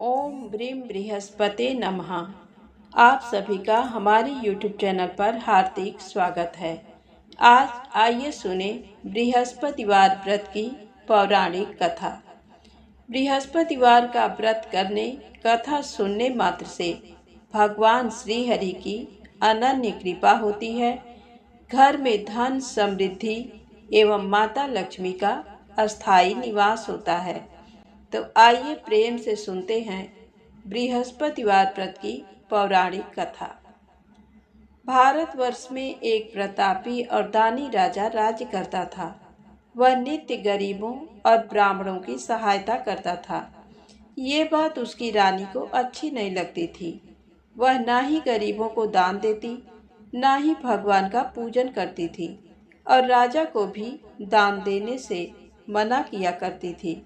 ओम brim बृहस्पते नमः। आप सभी का हमारे YouTube चैनल पर हार्दिक स्वागत है। आज आइए सुने बृहस्पतिवार व्रत की पौराणिक कथा। बृहस्पतिवार का व्रत करने, कथा सुनने मात्र से भगवान श्री हरि की अनन्य कृपा होती है। घर में धन समृद्धि एवं माता लक्ष्मी का अस्थायी निवास होता है। तो आइए प्रेम से सुनते हैं बृहस्पतिवार व्रत की पौराणिक कथा। भारतवर्ष में एक प्रतापी और दानी राजा राज्य करता था। वह नित्य गरीबों और ब्राह्मणों की सहायता करता था। ये बात उसकी रानी को अच्छी नहीं लगती थी। वह ना ही गरीबों को दान देती, ना ही भगवान का पूजन करती थी और राजा को भी दान देने से मना किया करती थी।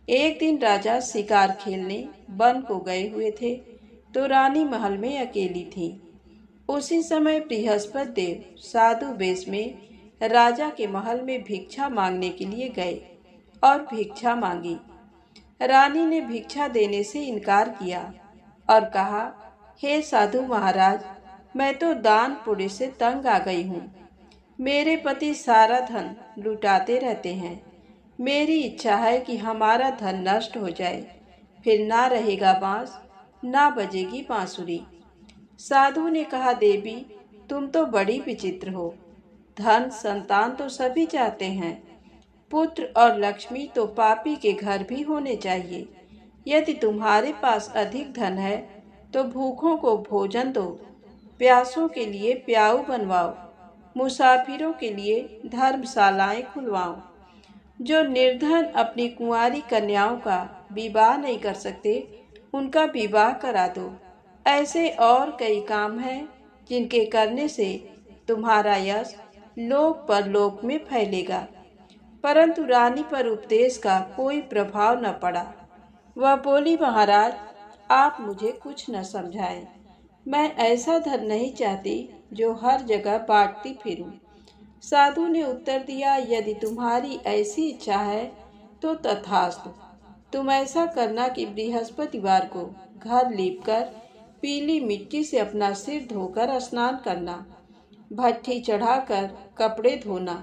एक दिन राजा शिकार खेलने वन को गए हुए थे, तो रानी महल में अकेली थी। उसी समय बृहस्पति देव साधु वेश में राजा के महल में भिक्षा मांगने के लिए गए और भिक्षा मांगी। रानी ने भिक्षा देने से इनकार किया और कहा, हे साधु महाराज, मैं तो दान पुण्य से तंग आ गई हूँ। मेरे पति सारा धन लुटाते रहते हैं। मेरी इच्छा है कि हमारा धन नष्ट हो जाए, फिर ना रहेगा बांस, ना बजेगी बांसुरी। साधु ने कहा, देवी, तुम तो बड़ी विचित्र हो। धन संतान तो सभी चाहते हैं। पुत्र और लक्ष्मी तो पापी के घर भी होने चाहिए। यदि तुम्हारे पास अधिक धन है तो भूखों को भोजन दो, प्यासों के लिए प्याऊ बनवाओ, मुसाफिरों के लिए धर्मशालाएं खुलवाओ। जो निर्धन अपनी कुंवारी कन्याओं का विवाह नहीं कर सकते, उनका विवाह करा दो। ऐसे और कई काम हैं जिनके करने से तुम्हारा यश लोक परलोक में फैलेगा। परंतु रानी पर उपदेश का कोई प्रभाव न पड़ा। वह बोली, महाराज, आप मुझे न समझाएं। मैं ऐसा धन नहीं चाहती जो हर जगह बांटती फिरूं। साधु ने उत्तर दिया, यदि तुम्हारी ऐसी इच्छा है तो तथास्तु। तुम ऐसा करना कि बृहस्पतिवार को घर लीपकर पीली मिट्टी से अपना सिर धोकर स्नान करना, भट्ठी चढ़ाकर कपड़े धोना।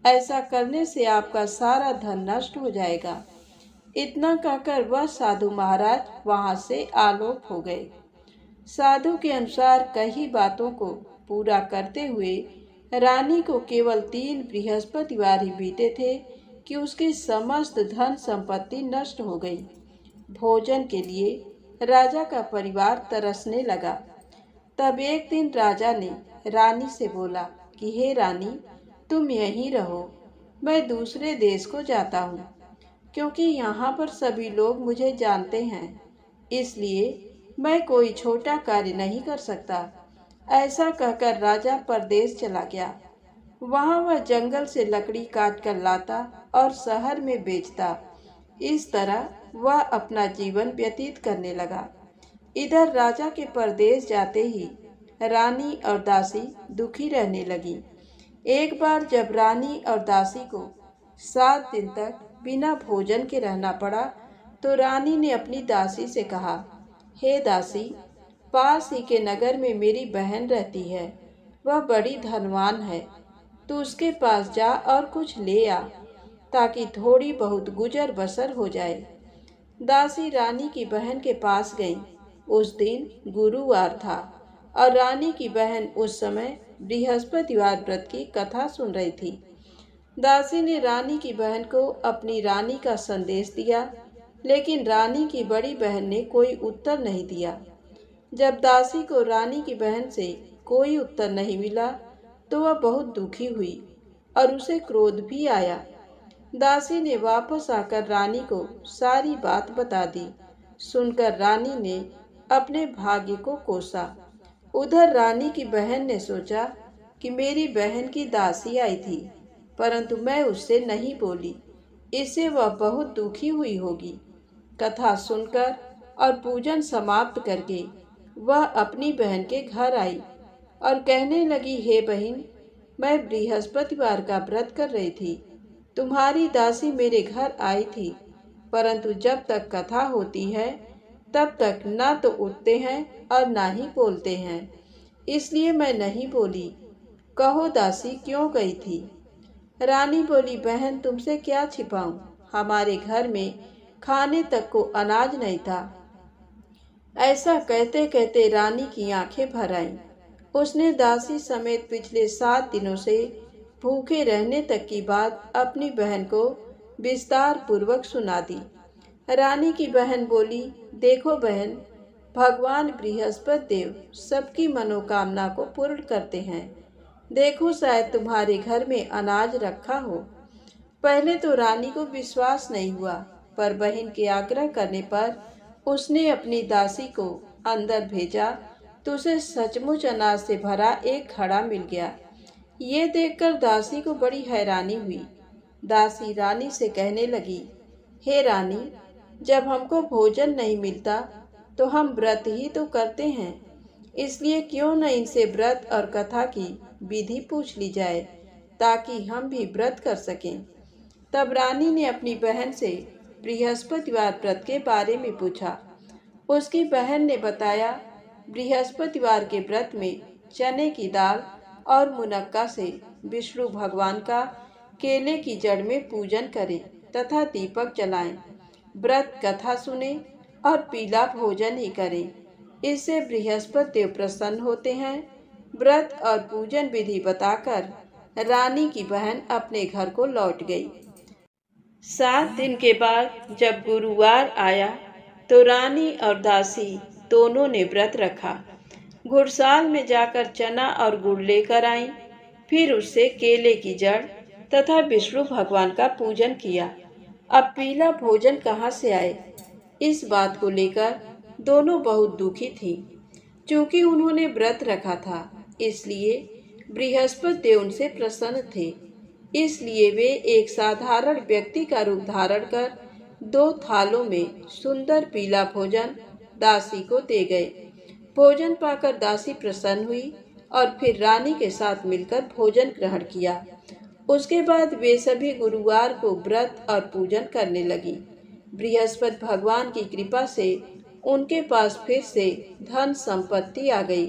ऐसा करने से आपका सारा धन नष्ट हो जाएगा। इतना कहकर वह साधु महाराज वहां से आलोप हो गए। साधु के अनुसार कई बातों को पूरा करते हुए रानी को केवल 3 बृहस्पतिवार ही बीते थे कि उसकी समस्त धन संपत्ति नष्ट हो गई। भोजन के लिए राजा का परिवार तरसने लगा। तब एक दिन राजा ने रानी से बोला कि हे रानी, तुम यहीं रहो, मैं दूसरे देश को जाता हूँ, क्योंकि यहाँ पर सभी लोग मुझे जानते हैं। इसलिए मैं कोई छोटा कार्य नहीं कर सकता। ऐसा कहकर राजा परदेश चला गया। वहां वह जंगल से लकड़ी काट कर लाता और शहर में बेचता। इस तरह वह अपना जीवन व्यतीत करने लगा। इधर राजा के परदेश जाते ही रानी और दासी दुखी रहने लगी। एक बार जब रानी और दासी को 7 दिन तक बिना भोजन के रहना पड़ा, तो रानी ने अपनी दासी से कहा, हे दासी, पास ही के नगर में मेरी बहन रहती है। वह बड़ी धनवान है। तू उसके पास जा और कुछ ले आ, ताकि थोड़ी बहुत गुजर बसर हो जाए। दासी रानी की बहन के पास गई। उस दिन गुरुवार था और रानी की बहन उस समय बृहस्पतिवार व्रत की कथा सुन रही थी। दासी ने रानी की बहन को अपनी रानी का संदेश दिया, लेकिन रानी की बड़ी बहन ने कोई उत्तर नहीं दिया। जब दासी को रानी की बहन से कोई उत्तर नहीं मिला, तो वह बहुत दुखी हुई और उसे क्रोध भी आया। दासी ने वापस आकर रानी को सारी बात बता दी। सुनकर रानी ने अपने भाग्य को कोसा। उधर रानी की बहन ने सोचा कि मेरी बहन की दासी आई थी, परंतु मैं उससे नहीं बोली, इससे वह बहुत दुखी हुई होगी। कथा सुनकर और पूजन समाप्त करके वह अपनी बहन के घर आई और कहने लगी, हे बहन, मैं बृहस्पतिवार का व्रत कर रही थी। तुम्हारी दासी मेरे घर आई थी, परंतु जब तक कथा होती है तब तक ना तो उठते हैं और ना ही बोलते हैं, इसलिए मैं नहीं बोली। कहो दासी क्यों गई थी? रानी बोली, बहन तुमसे क्या छिपाऊं, हमारे घर में खाने तक को अनाज नहीं था। ऐसा कहते कहते रानी की आंखें भर आईं। उसने दासी समेत पिछले 7 दिनों से भूखे रहने तक की बात अपनी बहन को विस्तार पूर्वक सुना दी। रानी की बहन बोली, देखो बहन, भगवान बृहस्पति देव सबकी मनोकामना को पूर्ण करते हैं। देखो शायद तुम्हारे घर में अनाज रखा हो। पहले तो रानी को विश्वास नहीं हुआ, पर बहन के आग्रह करने पर उसने अपनी दासी को अंदर भेजा तो उसे सचमुच अनाज से भरा एक घड़ा मिल गया। ये देखकर दासी को बड़ी हैरानी हुई। दासी रानी से कहने लगी, हे रानी, जब हमको भोजन नहीं मिलता तो हम व्रत ही तो करते हैं, इसलिए क्यों न इनसे व्रत और कथा की विधि पूछ ली जाए ताकि हम भी व्रत कर सकें। तब रानी ने अपनी बहन से बृहस्पतिवार व्रत के बारे में पूछा। उसकी बहन ने बताया, बृहस्पतिवार के व्रत में चने की दाल और मुनक्का से विष्णु भगवान का केले की जड़ में पूजन करें तथा दीपक जलाएं, व्रत कथा सुने और पीला भोजन ही करें। इससे बृहस्पति देव प्रसन्न होते हैं। व्रत और पूजन विधि बताकर रानी की बहन अपने घर को लौट गई। 7 दिन के बाद जब गुरुवार आया तो रानी और दासी दोनों ने व्रत रखा। घुड़साल में जाकर चना और गुड़ लेकर आईं, फिर उससे केले की जड़ तथा विष्णु भगवान का पूजन किया। अब पीला भोजन कहाँ से आए, इस बात को लेकर दोनों बहुत दुखी थीं। चूंकि उन्होंने व्रत रखा था, इसलिए बृहस्पति देव उनसे प्रसन्न थे। इसलिए वे एक साधारण व्यक्ति का रूप धारण कर 2 थालों में सुंदर पीला भोजन दासी को दे गए। भोजन पाकर दासी प्रसन्न हुई और फिर रानी के साथ मिलकर भोजन ग्रहण किया। उसके बाद वे सभी गुरुवार को व्रत और पूजन करने लगी। बृहस्पति भगवान की कृपा से उनके पास फिर से धन संपत्ति आ गई,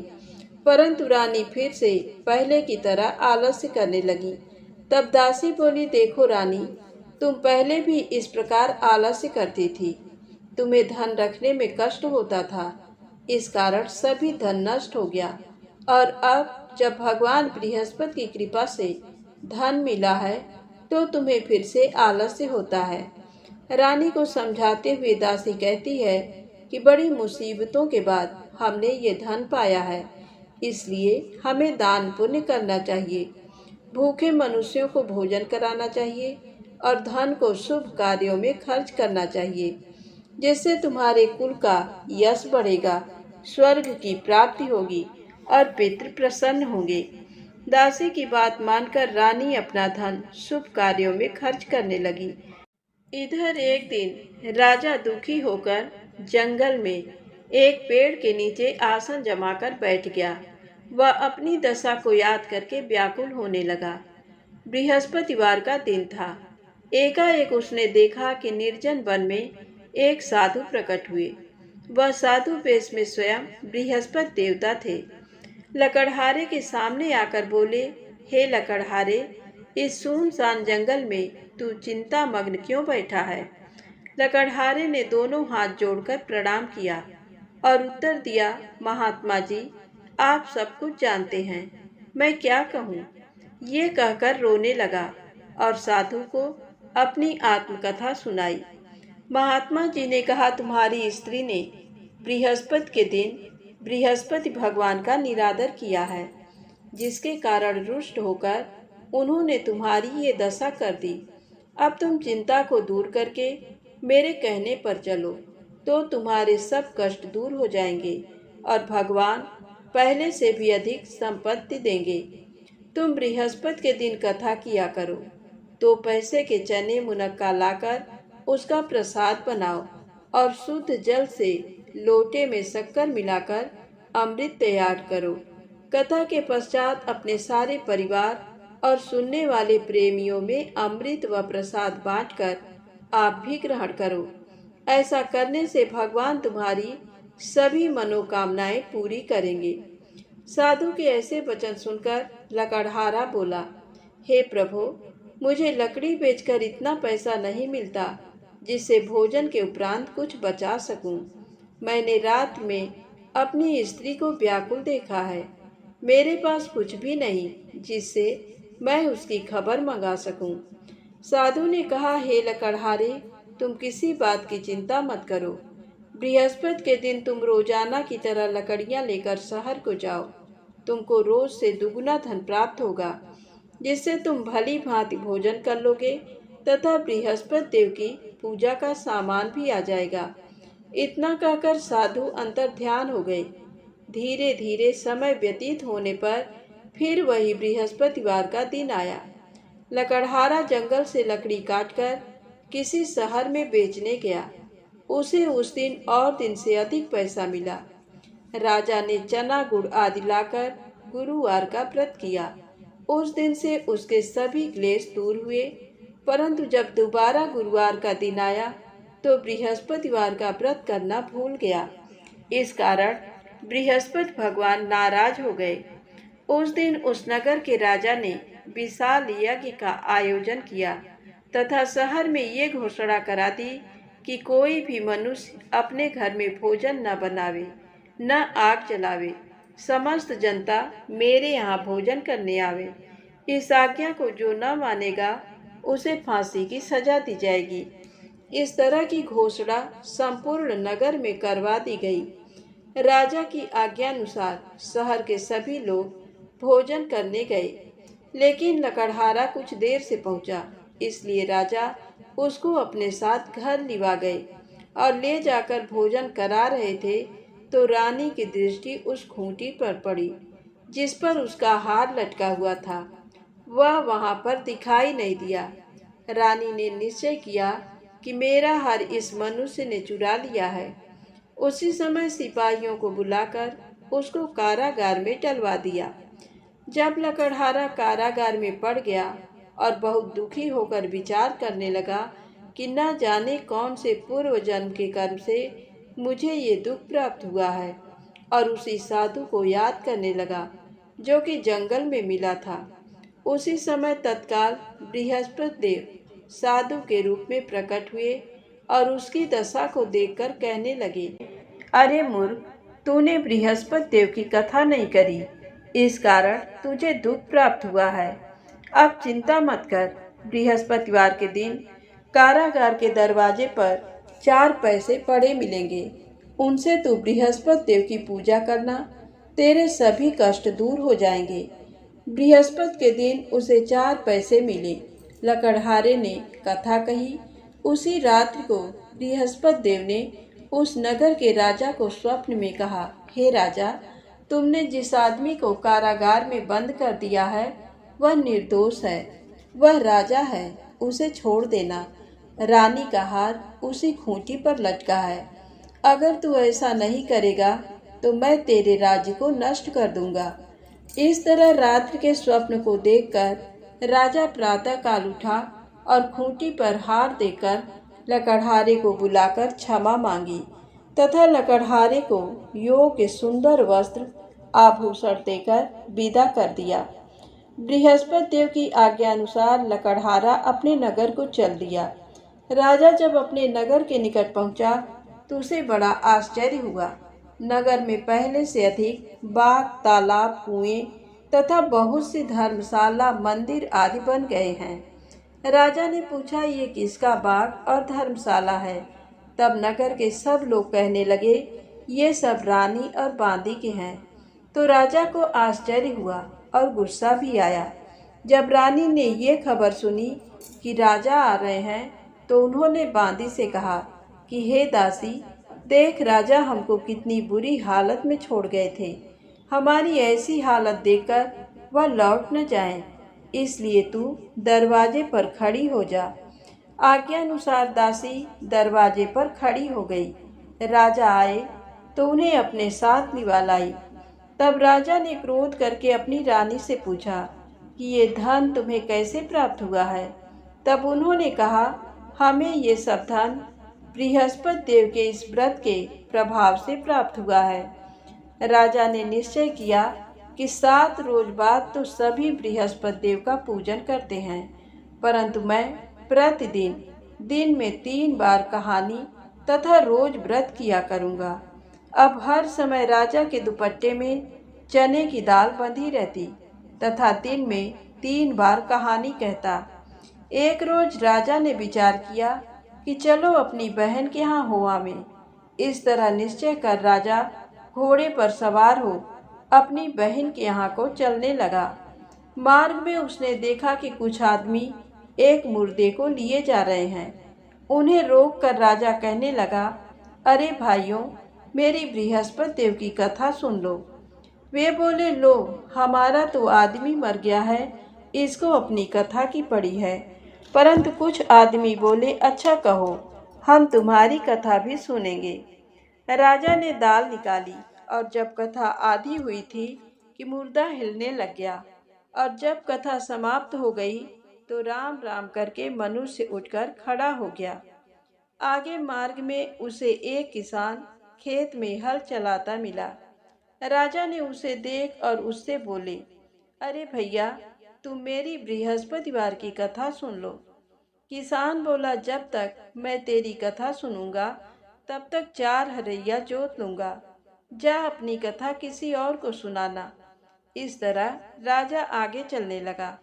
परंतु रानी फिर से पहले की तरह आलस्य करने लगी। तब दासी बोली, देखो रानी, तुम पहले भी इस प्रकार आलस्य करती थी। तुम्हें धन रखने में कष्ट होता था, इस कारण सभी धन नष्ट हो गया, और अब जब भगवान बृहस्पति की कृपा से धन मिला है तो तुम्हें फिर से आलस्य होता है। रानी को समझाते हुए दासी कहती है कि बड़ी मुसीबतों के बाद हमने ये धन पाया है, इसलिए हमें दान पुण्य करना चाहिए, भूखे मनुष्यों को भोजन कराना चाहिए और धन को शुभ कार्यों में खर्च करना चाहिए, जिससे तुम्हारे कुल का यश बढ़ेगा, स्वर्ग की प्राप्ति होगी और पितृ प्रसन्न होंगे। दासी की बात मानकर रानी अपना धन शुभ कार्यों में खर्च करने लगी। इधर एक दिन राजा दुखी होकर जंगल में एक पेड़ के नीचे आसन जमाकर बैठ गया। वह अपनी दशा को याद करके व्याकुल होने लगा। बृहस्पतिवार का दिन था। एकाएक उसने देखा कि निर्जन वन में एक साधु प्रकट हुए। वह साधु वेश में स्वयं बृहस्पति देवता थे। लकड़हारे के सामने आकर बोले, हे लकड़हारे, इस सुनसान जंगल में तू चिंता मग्न क्यों बैठा है? लकड़हारे ने दोनों हाथ जोड़कर प्रणाम किया और उत्तर दिया, महात्मा जी, आप सब कुछ जानते हैं, मैं क्या कहूँ? ये कहकर रोने लगा और साधु को अपनी आत्मकथा सुनाई। महात्मा जी ने कहा, तुम्हारी स्त्री ने बृहस्पति के दिन बृहस्पति भगवान का निरादर किया है, जिसके कारण रुष्ट होकर उन्होंने तुम्हारी ये दशा कर दी। अब तुम चिंता को दूर करके मेरे कहने पर चलो तो तुम्हारे सब कष्ट दूर हो जाएंगे और भगवान पहले से भी अधिक संपत्ति देंगे। तुम बृहस्पति के दिन कथा किया करो, तो पैसे के चने मुनक्का लाकर उसका प्रसाद बनाओ और शुद्ध जल से लोटे में शक्कर मिलाकर अमृत तैयार करो। कथा के पश्चात अपने सारे परिवार और सुनने वाले प्रेमियों में अमृत व प्रसाद बांटकर आप भी ग्रहण करो। ऐसा करने से भगवान तुम्हारी सभी मनोकामनाएं पूरी करेंगे। साधु के ऐसे वचन सुनकर लकड़हारा बोला, हे प्रभु, मुझे लकड़ी बेचकर इतना पैसा नहीं मिलता जिससे भोजन के उपरांत कुछ बचा सकूं। मैंने रात में अपनी स्त्री को व्याकुल देखा है। मेरे पास कुछ भी नहीं जिससे मैं उसकी खबर मंगा सकूं। साधु ने कहा, हे लकड़हारे, तुम किसी बात की चिंता मत करो। बृहस्पति के दिन तुम रोजाना की तरह लकड़ियां लेकर शहर को जाओ। तुमको रोज से दुगुना धन प्राप्त होगा, जिससे तुम भली भांति भोजन कर लोगे तथा बृहस्पति देव की पूजा का सामान भी आ जाएगा। इतना कहकर साधु अंतर ध्यान हो गए। धीरे धीरे समय व्यतीत होने पर फिर वही बृहस्पतिवार का दिन आया। लकड़हारा जंगल से लकड़ी काटकर किसी शहर में बेचने गया। उसे उस दिन और दिन से अधिक पैसा मिला। राजा ने चना गुड़ आदि लाकर गुरुवार का व्रत किया। उस दिन से उसके सभी क्लेश दूर हुए। परंतु जब दोबारा गुरुवार का दिन आया तो बृहस्पतिवार का व्रत करना भूल गया। इस कारण बृहस्पति भगवान नाराज हो गए। उस दिन उस नगर के राजा ने विशाल यज्ञ का आयोजन किया तथा शहर में ये घोषणा करा दी कि कोई भी मनुष्य अपने घर में भोजन न बनावे, न आग जलावे। समस्त जनता मेरे यहाँ भोजन करने आवे। इस आज्ञा को जो न मानेगा उसे फांसी की सजा दी जाएगी। इस तरह की घोषणा संपूर्ण नगर में करवा दी गई। राजा की आज्ञानुसार शहर के सभी लोग भोजन करने गए, लेकिन लकड़हारा कुछ देर से पहुंचा, इसलिए राजा उसको अपने साथ घर लिवा गए और ले जाकर भोजन करा रहे थे तो रानी की दृष्टि उस खूंटी पर पड़ी जिस पर उसका हार लटका हुआ था। वह वहां पर दिखाई नहीं दिया। रानी ने निश्चय किया कि मेरा हार इस मनुष्य ने चुरा लिया है। उसी समय सिपाहियों को बुलाकर उसको कारागार में डलवा दिया। जब लकड़हारा कारागार में पड़ गया और बहुत दुखी होकर विचार करने लगा कि न जाने कौन से पूर्व जन्म के कर्म से मुझे ये दुख प्राप्त हुआ है, और उसी साधु को याद करने लगा जो कि जंगल में मिला था। उसी समय तत्काल बृहस्पति देव साधु के रूप में प्रकट हुए और उसकी दशा को देखकर कहने लगे, अरे मूर्ख, तूने बृहस्पति देव की कथा नहीं करी, इस कारण तुझे दुख प्राप्त हुआ है। अब चिंता मत कर। बृहस्पतिवार के दिन कारागार के दरवाजे पर 4 पैसे पड़े मिलेंगे। उनसे तू बृहस्पति देव की पूजा करना, तेरे सभी कष्ट दूर हो जाएंगे। बृहस्पति के दिन उसे 4 पैसे मिले। लकड़हारे ने कथा कही। उसी रात्रि को बृहस्पति देव ने उस नगर के राजा को स्वप्न में कहा, हे राजा, तुमने जिस आदमी को कारागार में बंद कर दिया है वह निर्दोष है। वह राजा है, उसे छोड़ देना। रानी का हार उसी खूंटी पर लटका है। अगर तू ऐसा नहीं करेगा तो मैं तेरे राज्य को नष्ट कर दूंगा। इस तरह रात्रि के स्वप्न को देखकर राजा प्रातः काल उठा और खूंटी पर हार देकर लकड़हारे को बुलाकर क्षमा मांगी तथा लकड़हारे को योग्य सुंदर वस्त्र आभूषण देकर विदा कर दिया। बृहस्पति देव की आज्ञानुसार लकड़हारा अपने नगर को चल दिया। राजा जब अपने नगर के निकट पहुंचा तो उसे बड़ा आश्चर्य हुआ। नगर में पहले से अधिक बाग, तालाब, कुएं तथा बहुत सी धर्मशाला, मंदिर आदि बन गए हैं। राजा ने पूछा, ये किसका बाग और धर्मशाला है? तब नगर के सब लोग कहने लगे, ये सब रानी और बांदी के हैं। तो राजा को आश्चर्य हुआ और गुस्सा भी आया। जब रानी ने ये खबर सुनी कि राजा आ रहे हैं तो उन्होंने बांदी से कहा कि हे दासी, देख राजा हमको कितनी बुरी हालत में छोड़ गए थे। हमारी ऐसी हालत देखकर वह लौट न जाएं, इसलिए तू दरवाजे पर खड़ी हो जा। आज्ञानुसार दासी दरवाजे पर खड़ी हो गई। राजा आए तो उन्हें अपने साथ लिवा लाई। तब राजा ने क्रोध करके अपनी रानी से पूछा कि ये धन तुम्हें कैसे प्राप्त हुआ है? तब उन्होंने कहा, हमें ये सब धन बृहस्पति देव के इस व्रत के प्रभाव से प्राप्त हुआ है। राजा ने निश्चय किया कि 7 रोज बाद तो सभी बृहस्पति देव का पूजन करते हैं, परंतु मैं प्रतिदिन दिन में 3 बार कहानी तथा रोज व्रत किया करूँगा। अब हर समय राजा के दुपट्टे में चने की दाल बंधी रहती तथा दिन में 3 बार कहानी कहता। एक रोज राजा ने विचार किया कि चलो अपनी बहन के यहाँ हो आवें। इस तरह निश्चय कर राजा घोड़े पर सवार हो अपनी बहन के यहाँ को चलने लगा। मार्ग में उसने देखा कि कुछ आदमी एक मुर्दे को लिए जा रहे हैं। उन्हें रोककर राजा कहने लगा, अरे भाइयों, मेरी बृहस्पति देव की कथा सुन लो। वे बोले, लो, हमारा तो आदमी मर गया है, इसको अपनी कथा की पड़ी है। परंतु कुछ आदमी बोले, अच्छा कहो, हम तुम्हारी कथा भी सुनेंगे। राजा ने दाल निकाली और जब कथा आधी हुई थी कि मुर्दा हिलने लग गया, और जब कथा समाप्त हो गई तो राम राम करके मनुष्य उठकर खड़ा हो गया। आगे मार्ग में उसे एक किसान खेत में हल चलाता मिला। राजा ने उसे देख और उससे बोले, अरे भैया, तुम मेरी बृहस्पतिवार की कथा सुन लो। किसान बोला, जब तक मैं तेरी कथा सुनूंगा तब तक 4 हरैया जोत लूंगा। जा अपनी कथा किसी और को सुनाना। इस तरह राजा आगे चलने लगा।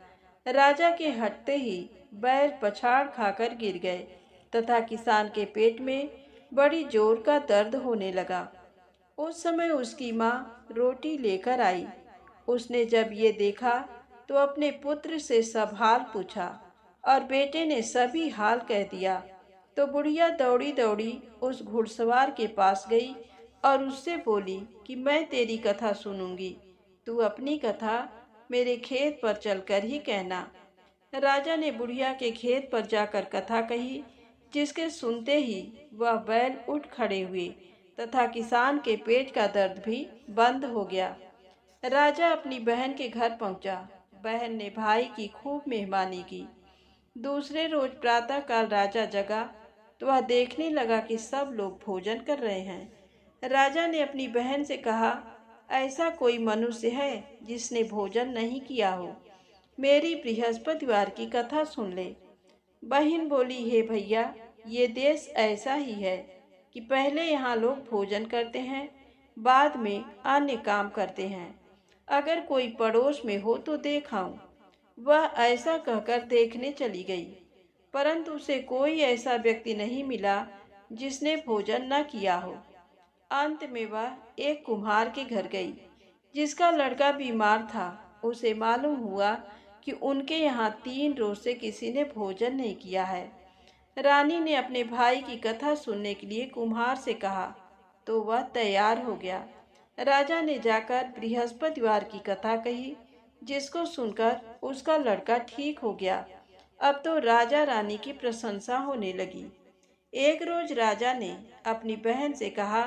राजा के हटते ही बैल पछाड़ खाकर गिर गए तथा किसान के पेट में बड़ी जोर का दर्द होने लगा। उस समय उसकी माँ रोटी लेकर आई। उसने जब ये देखा तो अपने पुत्र से सब हाल पूछा और बेटे ने सभी हाल कह दिया। तो बुढ़िया दौड़ी दौड़ी उस घुड़सवार के पास गई और उससे बोली कि मैं तेरी कथा सुनूंगी, तू अपनी कथा मेरे खेत पर चलकर ही कहना। राजा ने बुढ़िया के खेत पर जाकर कथा कही, जिसके सुनते ही वह बैल उठ खड़े हुए तथा किसान के पेट का दर्द भी बंद हो गया। राजा अपनी बहन के घर पहुंचा। बहन ने भाई की खूब मेहमानी की। दूसरे रोज प्रातःकाल राजा जगा तो वह देखने लगा कि सब लोग भोजन कर रहे हैं। राजा ने अपनी बहन से कहा, ऐसा कोई मनुष्य है जिसने भोजन नहीं किया हो, मेरी बृहस्पतिवार की कथा सुन ले। बहन बोली, हे भैया, ये देश ऐसा ही है कि पहले यहाँ लोग भोजन करते हैं, बाद में अन्य काम करते हैं। अगर कोई पड़ोस में हो तो देखाऊं। वह ऐसा कहकर देखने चली गई, परंतु उसे कोई ऐसा व्यक्ति नहीं मिला जिसने भोजन न किया हो। अंत में वह एक कुम्हार के घर गई, जिसका लड़का बीमार था। उसे मालूम हुआ कि उनके यहाँ 3 रोज से किसी ने भोजन नहीं किया है। रानी ने अपने भाई की कथा सुनने के लिए कुम्हार से कहा तो वह तैयार हो गया। राजा ने जाकर बृहस्पतिवार की कथा कही, जिसको सुनकर उसका लड़का ठीक हो गया। अब तो राजा रानी की प्रशंसा होने लगी। एक रोज राजा ने अपनी बहन से कहा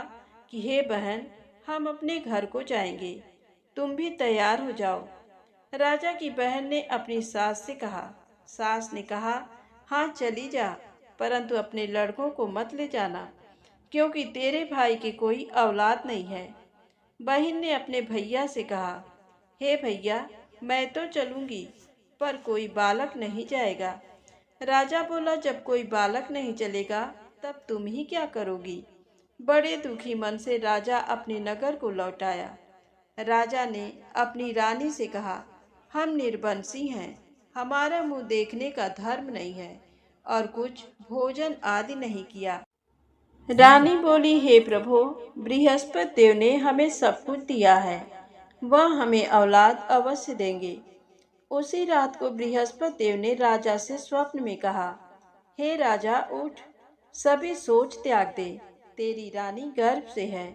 कि हे बहन, हम अपने घर को जाएंगे, तुम भी तैयार हो जाओ। राजा की बहन ने अपनी सास से कहा। सास ने कहा, हाँ चली जा, परंतु अपने लड़कों को मत ले जाना, क्योंकि तेरे भाई की कोई औलाद नहीं है। बहन ने अपने भैया से कहा, हे भैया, मैं तो चलूंगी, पर कोई बालक नहीं जाएगा। राजा बोला, जब कोई बालक नहीं चलेगा तब तुम ही क्या करोगी। बड़े दुखी मन से राजा अपने नगर को लौट आया। राजा ने अपनी रानी से कहा, हम निर्बंसी हैं, हमारा मुंह देखने का धर्म नहीं है और कुछ भोजन आदि नहीं किया। रानी बोली, हे प्रभु, बृहस्पति देव ने हमें सब कुछ दिया है, वह हमें औलाद अवश्य देंगे। उसी रात को बृहस्पति देव ने राजा से स्वप्न में कहा, हे राजा, उठ, सभी सोच त्याग दे, तेरी रानी गर्भ से है।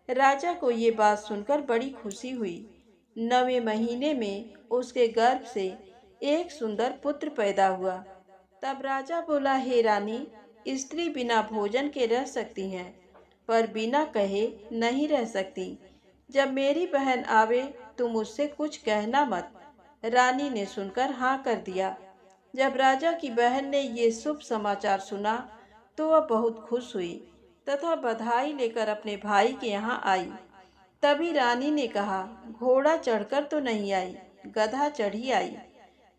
राजा को ये बात सुनकर बड़ी खुशी हुई। 9वें महीने में उसके गर्भ से एक सुंदर पुत्र पैदा हुआ। तब राजा बोला, हे रानी, स्त्री बिना भोजन के रह सकती हैं, पर बिना कहे नहीं रह सकती। जब मेरी बहन आवे तुम उससे कुछ कहना मत। रानी ने सुनकर हाँ कर दिया। जब राजा की बहन ने ये शुभ समाचार सुना तो वह बहुत खुश हुई तथा बधाई लेकर अपने भाई के यहाँ आई। तभी रानी ने कहा, घोड़ा चढ़कर तो नहीं आई, गधा चढ़ी आई।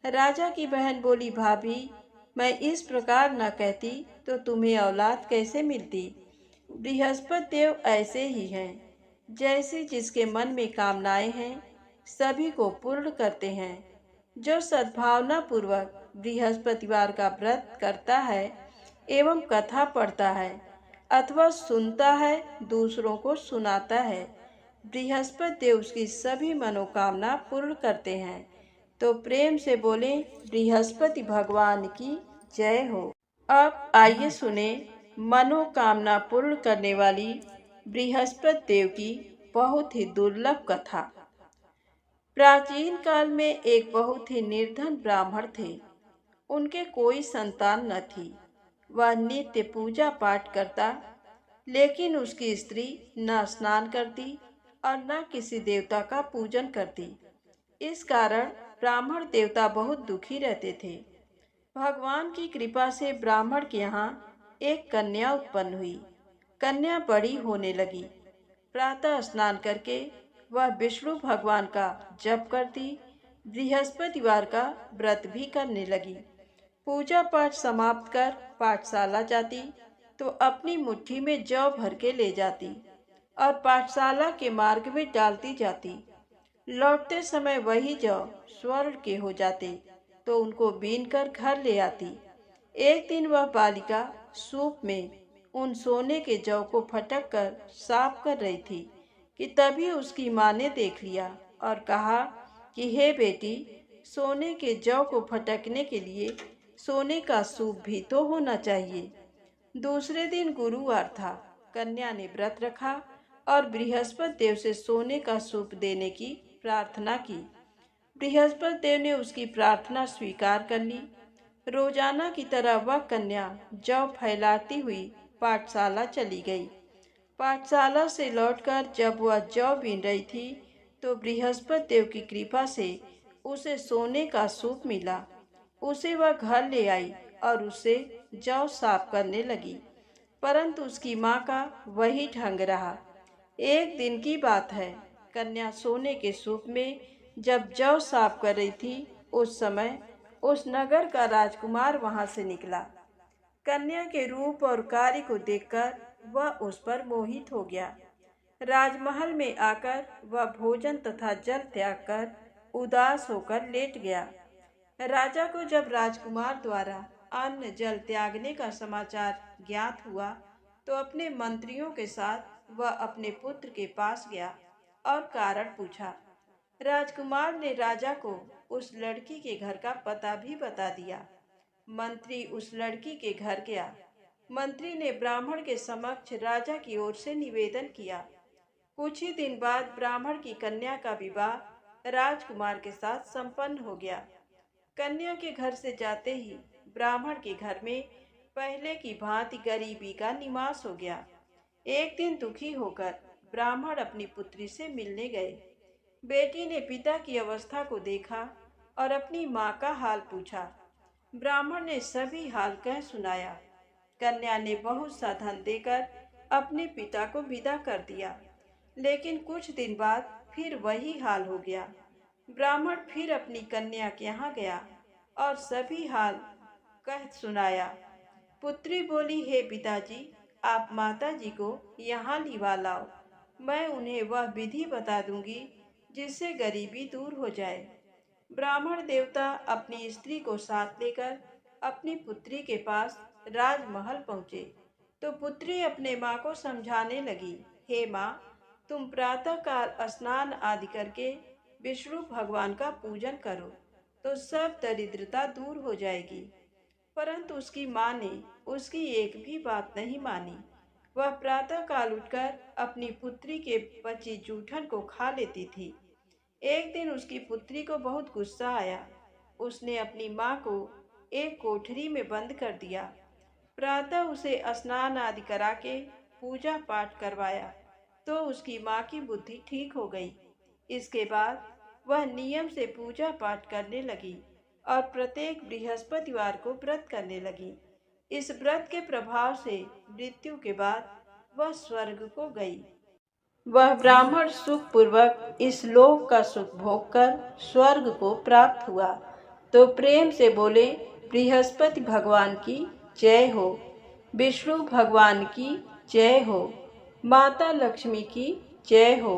राजा की बहन बोली, भाभी, मैं इस प्रकार न कहती तो तुम्हें औलाद कैसे मिलती। बृहस्पति देव ऐसे ही हैं, जैसे जिसके मन में कामनाएं हैं सभी को पूर्ण करते हैं। जो सद्भावना पूर्वक बृहस्पतिवार का व्रत करता है एवं कथा पढ़ता है अथवा सुनता है, दूसरों को सुनाता है, बृहस्पति देव उसकी सभी मनोकामना पूर्ण करते हैं। तो प्रेम से बोले, बृहस्पति भगवान की जय हो। अब आइए सुने मनोकामना पूर्ण करने वाली बृहस्पति देव की बहुत ही दुर्लभ कथा। प्राचीन काल में एक बहुत ही निर्धन ब्राह्मण थे। उनके कोई संतान न थी। वह नित्य पूजा पाठ करता, लेकिन उसकी स्त्री न स्नान करती और न किसी देवता का पूजन करती। इस कारण ब्राह्मण देवता बहुत दुखी रहते थे। भगवान की कृपा से ब्राह्मण के यहाँ एक कन्या उत्पन्न हुई। कन्या बड़ी होने लगी। प्रातः स्नान करके वह विष्णु भगवान का जप करती, बृहस्पतिवार का व्रत भी करने लगी। पूजा पाठ समाप्त कर पाठशाला जाती तो अपनी मुट्ठी में जौ भर के ले जाती और पाठशाला के मार्ग में डालती जाती। लौटते समय वही जौ स्वर्ण के हो जाते तो उनको बीनकर घर ले आती। एक दिन वह बालिका सूप में उन सोने के जौ को फटक कर साफ कर रही थी कि तभी उसकी माँ ने देख लिया और कहा कि हे बेटी, सोने के जौ को फटकने के लिए सोने का सूप भी तो होना चाहिए। दूसरे दिन गुरुवार था। कन्या ने व्रत रखा और बृहस्पति देव से सोने का सूप देने की प्रार्थना की। बृहस्पति देव ने उसकी प्रार्थना स्वीकार कर ली। रोजाना की तरह वह कन्या जौ फैलाती हुई पाठशाला चली गई। पाठशाला से लौटकर जब वह जौ बीन रही थी तो बृहस्पति देव की कृपा से उसे सोने का सूप मिला। उसे वह घर ले आई और उसे जौ साफ करने लगी, परंतु उसकी माँ का वही ढंग रहा। एक दिन की बात है, कन्या सोने के सूप में जब जौ साफ कर रही थी, उस समय उस नगर का राजकुमार वहां से निकला। कन्या के रूप और कार्य को देखकर वह उस पर मोहित हो गया। राजमहल में आकर वह भोजन तथा जल त्याग कर उदास होकर लेट गया। राजा को जब राजकुमार द्वारा अन्न जल त्यागने का समाचार ज्ञात हुआ तो अपने मंत्रियों के साथ वह अपने पुत्र के पास गया और कारण पूछा। राजकुमार ने राजा को उस लड़की के घर का पता भी बता दिया। मंत्री उस लड़की के घर गया। मंत्री ने ब्राह्मण के समक्ष राजा की ओर से निवेदन किया। कुछ ही दिन बाद ब्राह्मण की कन्या का विवाह राजकुमार के साथ संपन्न हो गया। कन्या के घर से जाते ही ब्राह्मण के घर में पहले की भांति गरीबी का निवास हो गया। एक दिन दुखी होकर ब्राह्मण अपनी पुत्री से मिलने गए। बेटी ने पिता की अवस्था को देखा और अपनी माँ का हाल पूछा। ब्राह्मण ने सभी हाल कह सुनाया। कन्या ने बहुत सा धन देकर अपने पिता को विदा कर दिया, लेकिन कुछ दिन बाद फिर वही हाल हो गया। ब्राह्मण फिर अपनी कन्या के यहाँ गया और सभी हाल कह सुनाया। पुत्री बोली, हे पिताजी, आप माता जी को यहाँ लिवा लाओ। मैं उन्हें वह विधि बता दूंगी जिससे गरीबी दूर हो जाए। ब्राह्मण देवता अपनी स्त्री को साथ लेकर अपनी पुत्री के पास राजमहल पहुँचे तो पुत्री अपने माँ को समझाने लगी, हे माँ, तुम प्रातःकाल स्नान आदि करके विष्णु भगवान का पूजन करो तो सब दरिद्रता दूर हो जाएगी। परंतु उसकी माँ ने उसकी एक भी बात नहीं मानी। वह प्रातःकाल उठकर अपनी पुत्री के बची जूठन को खा लेती थी। एक दिन उसकी पुत्री को बहुत गुस्सा आया। उसने अपनी माँ को एक कोठरी में बंद कर दिया। प्रातः उसे स्नान आदि करा के पूजा पाठ करवाया तो उसकी माँ की बुद्धि ठीक हो गई। इसके बाद वह नियम से पूजा पाठ करने लगी और प्रत्येक बृहस्पतिवार को व्रत करने लगी। इस व्रत के प्रभाव से मृत्यु के बाद वह स्वर्ग को गई। वह ब्राह्मण सुख पूर्वक इस लोक का सुख भोग कर स्वर्ग को प्राप्त हुआ। तो प्रेम से बोले, बृहस्पति भगवान की जय हो, विष्णु भगवान की जय हो, माता लक्ष्मी की जय हो।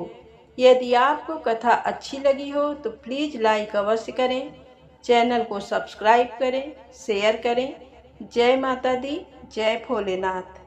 यदि आपको कथा अच्छी लगी हो तो प्लीज़ लाइक अवश्य करें, चैनल को सब्सक्राइब करें, शेयर करें। जय माता दी, जय भोलेनाथ।